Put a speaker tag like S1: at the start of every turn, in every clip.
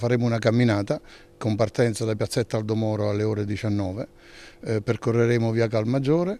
S1: Faremo una camminata con partenza da Piazzetta Aldomoro alle ore 19, percorreremo via Calmaggiore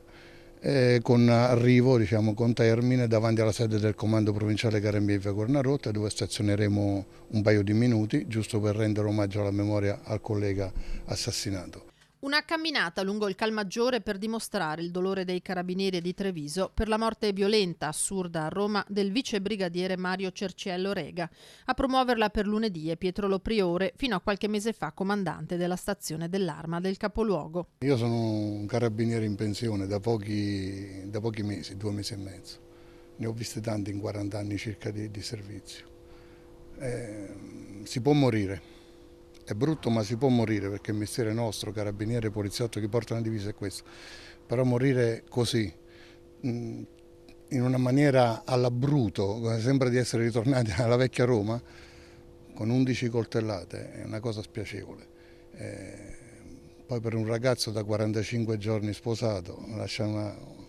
S1: con arrivo, con termine davanti alla sede del Comando Provinciale Carabinieri via Cornarotta, dove stazioneremo un paio di minuti giusto per rendere omaggio alla memoria al collega assassinato.
S2: Una camminata lungo il Calmaggiore per dimostrare il dolore dei carabinieri di Treviso per la morte violenta, assurda a Roma del vice brigadiere Mario Cerciello Rega. A promuoverla per lunedì è Pietro Lo Priore, fino a qualche mese fa comandante della stazione dell'Arma del capoluogo.
S1: Io sono un carabiniere in pensione da pochi mesi, 2 mesi e mezzo. Ne ho viste tanti in 40 anni circa di servizio. Si può morire. È brutto, ma si può morire perché il mestiere nostro, carabiniere, poliziotto, chi porta una divisa è questo. Però morire così, in una maniera alla bruto, sembra di essere ritornati alla vecchia Roma, con 11 coltellate, è una cosa spiacevole. Poi per un ragazzo da 45 giorni sposato, lasciare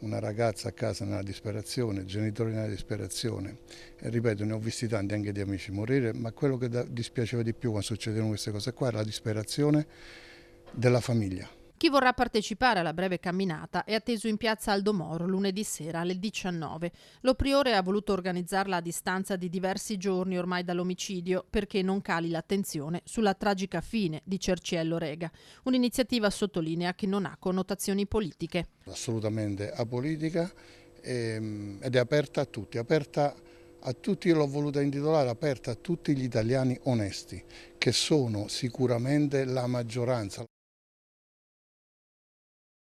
S1: una ragazza a casa nella disperazione, genitori nella disperazione, e ripeto, ne ho visti tanti anche di amici morire, ma quello che dispiaceva di più quando succedevano queste cose qua era la disperazione della famiglia.
S2: Chi vorrà partecipare alla breve camminata è atteso in piazza Aldomoro lunedì sera alle 19. Lo Priore ha voluto organizzarla a distanza di diversi giorni ormai dall'omicidio perché non cali l'attenzione sulla tragica fine di Cerciello Rega. Un'iniziativa, sottolinea, che non ha connotazioni politiche.
S1: Assolutamente apolitica ed è aperta a tutti, io l'ho voluta intitolare aperta a tutti gli italiani onesti, che sono sicuramente la maggioranza.